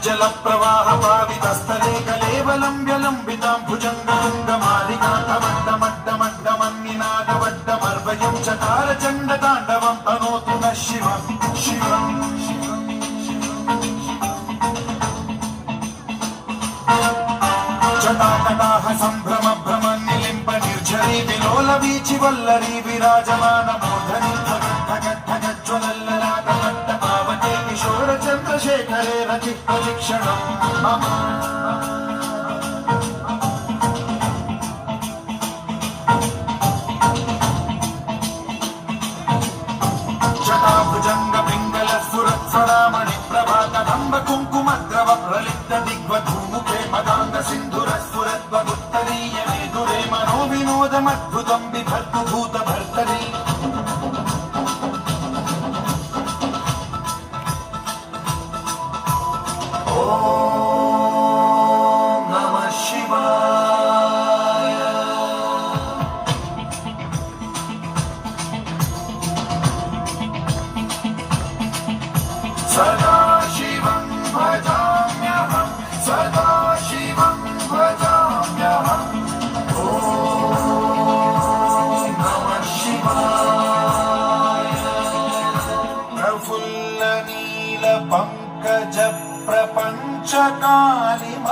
జల ప్రవాహ పావితస్థలే కలేవలం వ్యలంబితాం భుజంగమడ్డమడ్డమడ్డమన్నినాదవడ్డమర్వయం చకార చండ తాండవం తనోతు న శివం శివం జటాకటాహ సంభ్రమ భ్రమ నిలింప నిర్ఝరీ విలోల వీచి వల్లరీ విరాజమాన మోధని జ్వలల్లలాటమట్ట పావతే కిశోర చంద్రశేఖరే రచి ప్రతిక్షణం మమ జటాభుజంగ పింగళ స్ఫురత్ఫరామణి ప్రభాకదంబ కుంకుమద్రవ ప్రలిప్త దిగ్వధూముఖే పదాంగ సింధుర స్ఫురద్వగుత్తరీయ మేధురే మనో వినోదమద్భుతం బిభర్తు భూత భర్తరీ ఓం నమః శివాయ సదాశివం భజామ్యహం సదాశివం భజామ్యహం ఓం నమః శివాయ ప్రఫుల్ల నీల పంకజ ప్రపంచకాలిమ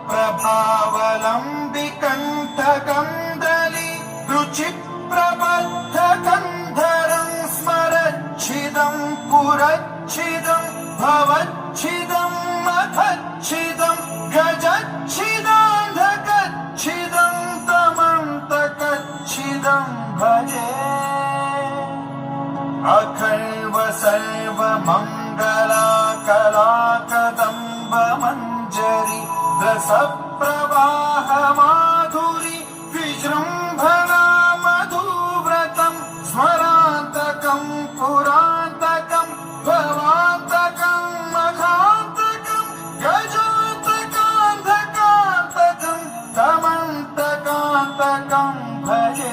ప్రభావలంబి కంఠకందలి రుచి ప్రబద్ధ కంధరం స్మరచ్చిదం పురచ్చిదం భవచ్చిదం మథచ్చిదం గజచ్చిదాంధకచ్చిదం తమంతకచ్చిదం భజే అఖల్వ సర్వ మంగళాకలాకదంబ మంజరి రస ప్రవాహ మాధురి విజృంభణా మధువ్రతం స్మరాంతకం పురాంతకం భవాంతకం మఖాంతకం గజాంతకాంతకాంతకం తమంతకాంతకం భజే